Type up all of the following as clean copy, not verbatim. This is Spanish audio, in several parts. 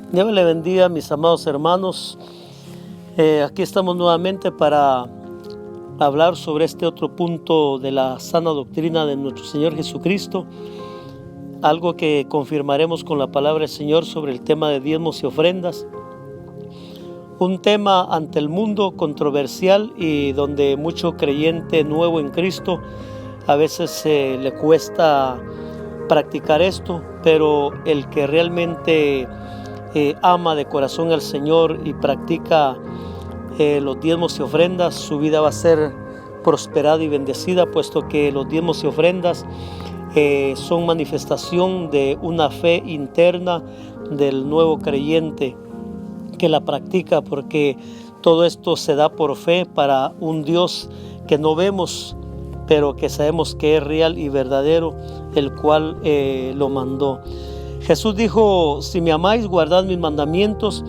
Dios le bendiga, mis amados hermanos. Aquí estamos nuevamente para hablar sobre este otro punto de la sana doctrina de nuestro Señor Jesucristo, algo que confirmaremos con la palabra del Señor sobre el tema de diezmos y ofrendas, un tema ante el mundo controversial y donde mucho creyente nuevo en Cristo a veces le cuesta practicar esto, pero el que realmente ama de corazón al Señor y practica los diezmos y ofrendas, su vida va a ser prosperada y bendecida, puesto que los diezmos y ofrendas son manifestación de una fe interna del nuevo creyente que la practica, porque todo esto se da por fe para un Dios que no vemos, pero que sabemos que es real y verdadero, el cual lo mandó. Jesús dijo: si me amáis, guardad mis mandamientos,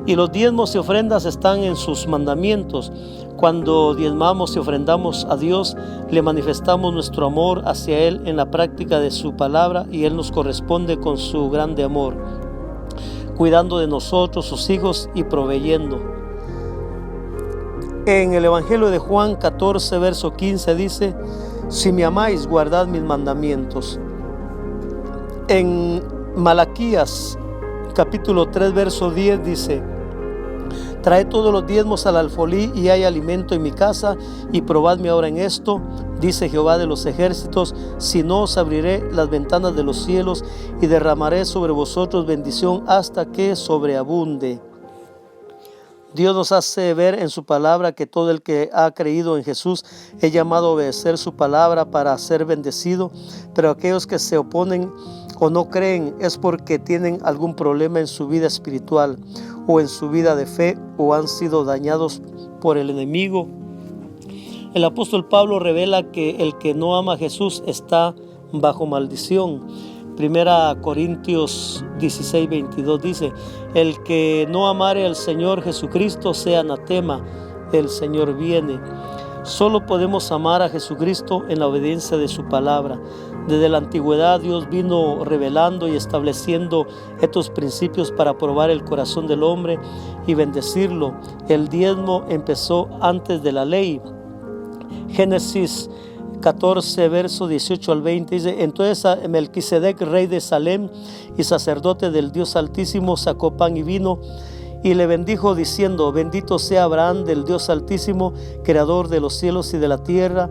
y los diezmos y ofrendas están en sus mandamientos. Cuando diezmamos y ofrendamos a Dios, le manifestamos nuestro amor hacia Él en la práctica de su palabra, y Él nos corresponde con su grande amor, cuidando de nosotros, sus hijos, y proveyendo. En el Evangelio de Juan 14, verso 15 dice: si me amáis, guardad mis mandamientos. En Malaquías capítulo 3, verso 10 dice: traed todos los diezmos al alfolí, y hay alimento en mi casa, y probadme ahora en esto, dice Jehová de los ejércitos, si no, os abriré las ventanas de los cielos y derramaré sobre vosotros bendición hasta que sobreabunde. Dios nos hace ver en su palabra que todo el que ha creído en Jesús es llamado a obedecer su palabra para ser bendecido, pero aquellos que se oponen o no creen es porque tienen algún problema en su vida espiritual o en su vida de fe, o han sido dañados por el enemigo. El apóstol Pablo revela que el que no ama a Jesús está bajo maldición. Primera Corintios 16, 22 dice: el que no amare al Señor Jesucristo sea anatema, el Señor viene. Solo podemos amar a Jesucristo en la obediencia de su palabra. Desde la antigüedad Dios vino revelando y estableciendo estos principios para probar el corazón del hombre y bendecirlo. El diezmo empezó antes de la ley. Génesis 14, verso 18 al 20 dice: entonces Melquisedec, rey de Salem y sacerdote del Dios Altísimo, sacó pan y vino y le bendijo diciendo: bendito sea Abraham del Dios Altísimo, creador de los cielos y de la tierra,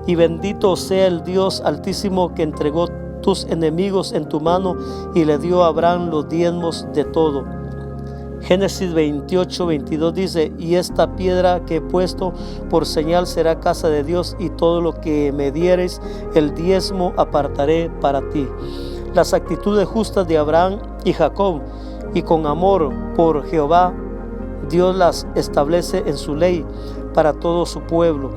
y bendito sea el Dios Altísimo que entregó tus enemigos en tu mano, y le dio a Abraham los diezmos de todo. Génesis 28, 22 dice: y esta piedra que he puesto por señal será casa de Dios, y todo lo que me dieres el diezmo apartaré para ti. Las actitudes justas de Abraham y Jacob, y con amor por Jehová, Dios las establece en su ley para todo su pueblo,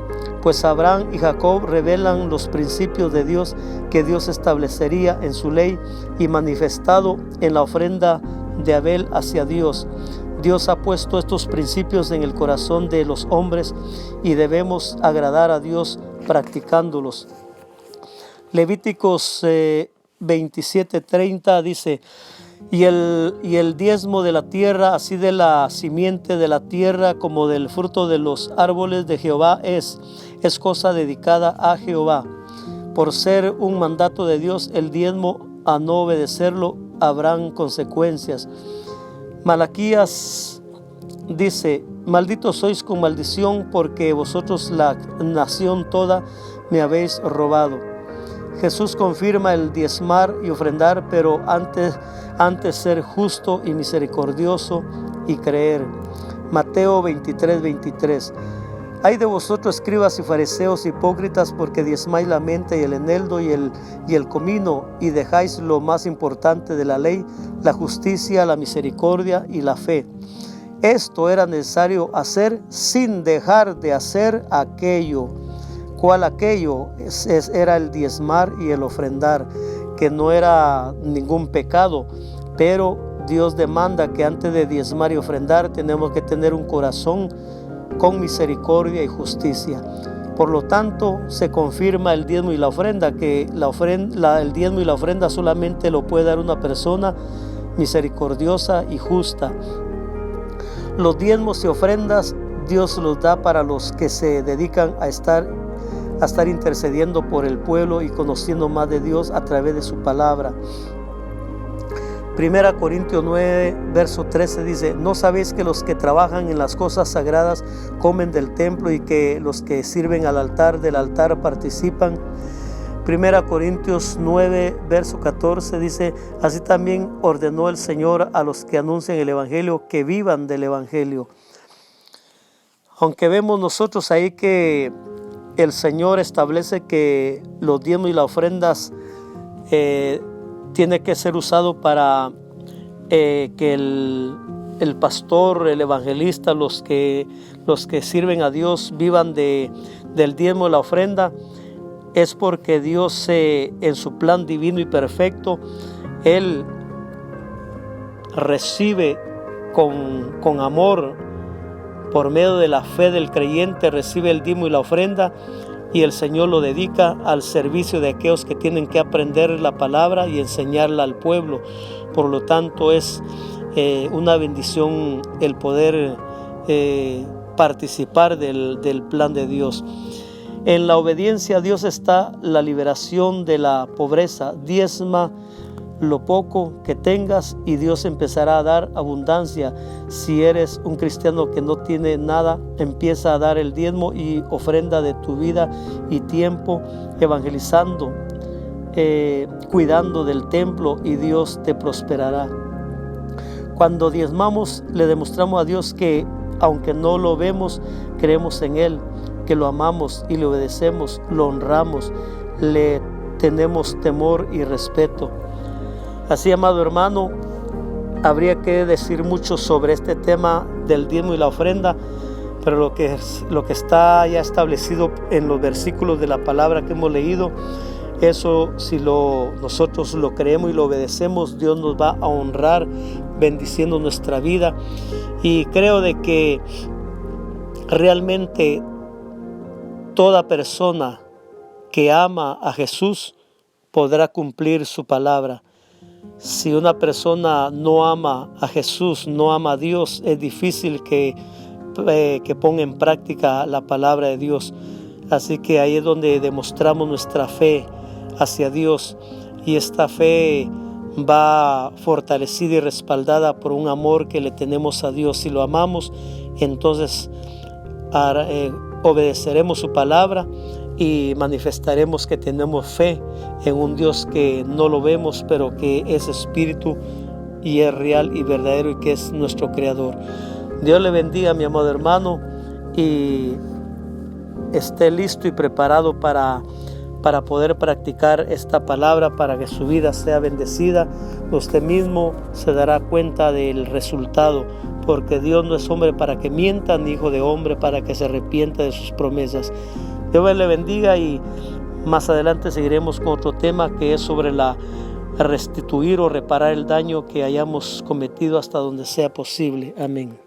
pues Abraham y Jacob revelan los principios de Dios que Dios establecería en su ley y manifestado en la ofrenda de Abel hacia Dios. Dios ha puesto estos principios en el corazón de los hombres y debemos agradar a Dios practicándolos. Levíticos 27:30 dice: y el diezmo de la tierra, así de la simiente de la tierra como del fruto de los árboles de Jehová, es cosa dedicada a Jehová. Por ser un mandato de Dios, el diezmo, a no obedecerlo, habrán consecuencias. Malaquías dice: malditos sois con maldición, porque vosotros, la nación toda, me habéis robado. Jesús confirma el diezmar y ofrendar, pero antes ser justo y misericordioso y creer. Mateo 23, 23. Ay de vosotros, escribas y fariseos hipócritas, porque diezmáis la menta y el eneldo y el comino, y dejáis lo más importante de la ley, la justicia, la misericordia y la fe. Esto era necesario hacer sin dejar de hacer aquello. ¿Cuál aquello? Era el diezmar y el ofrendar, que no era ningún pecado, pero Dios demanda que antes de diezmar y ofrendar tenemos que tener un corazón con misericordia y justicia. Por lo tanto, se confirma el diezmo y la ofrenda, que el diezmo y la ofrenda solamente lo puede dar una persona misericordiosa y justa. Los diezmos y ofrendas Dios los da para los que se dedican a estar intercediendo por el pueblo y conociendo más de Dios a través de su palabra. 1 Corintios 9, verso 13 dice: ¿no sabéis que los que trabajan en las cosas sagradas comen del templo y que los que sirven al altar del altar participan? 1 Corintios 9, verso 14 dice: así también ordenó el Señor a los que anuncian el Evangelio que vivan del Evangelio. Aunque vemos nosotros ahí que el Señor establece que los diezmos y las ofrendas tiene que ser usado para que el pastor, el evangelista, los que sirven a Dios vivan del diezmo y la ofrenda, es porque Dios en su plan divino y perfecto, Él recibe con amor, por medio de la fe del creyente, recibe el diezmo y la ofrenda, y el Señor lo dedica al servicio de aquellos que tienen que aprender la palabra y enseñarla al pueblo. Por lo tanto, es una bendición el poder participar del plan de Dios. En la obediencia a Dios está la liberación de la pobreza. Diezma lo poco que tengas y Dios empezará a dar abundancia. Si eres un cristiano que no tiene nada, empieza a dar el diezmo y ofrenda de tu vida y tiempo, evangelizando, cuidando del templo, y Dios te prosperará. Cuando diezmamos, le demostramos a Dios que aunque no lo vemos, creemos en Él, que lo amamos y le obedecemos, lo honramos, le tenemos temor y respeto. Así, amado hermano, habría que decir mucho sobre este tema del diezmo y la ofrenda, pero lo que está ya establecido en los versículos de la palabra que hemos leído, eso si nosotros lo creemos y lo obedecemos, Dios nos va a honrar bendiciendo nuestra vida. Y creo de que realmente toda persona que ama a Jesús podrá cumplir su palabra. Si una persona no ama a Jesús, no ama a Dios, es difícil que ponga en práctica la palabra de Dios. Así que ahí es donde demostramos nuestra fe hacia Dios, y esta fe va fortalecida y respaldada por un amor que le tenemos a Dios. Si lo amamos, entonces obedeceremos su palabra y manifestaremos que tenemos fe en un Dios que no lo vemos, pero que es espíritu y es real y verdadero, y que es nuestro creador. Dios le bendiga, mi amado hermano, y esté listo y preparado para poder practicar esta palabra, para que su vida sea bendecida. Usted mismo se dará cuenta del resultado, porque Dios no es hombre para que mienta, ni hijo de hombre para que se arrepienta de sus promesas. Dios le bendiga, y más adelante seguiremos con otro tema que es sobre la restituir o reparar el daño que hayamos cometido hasta donde sea posible. Amén.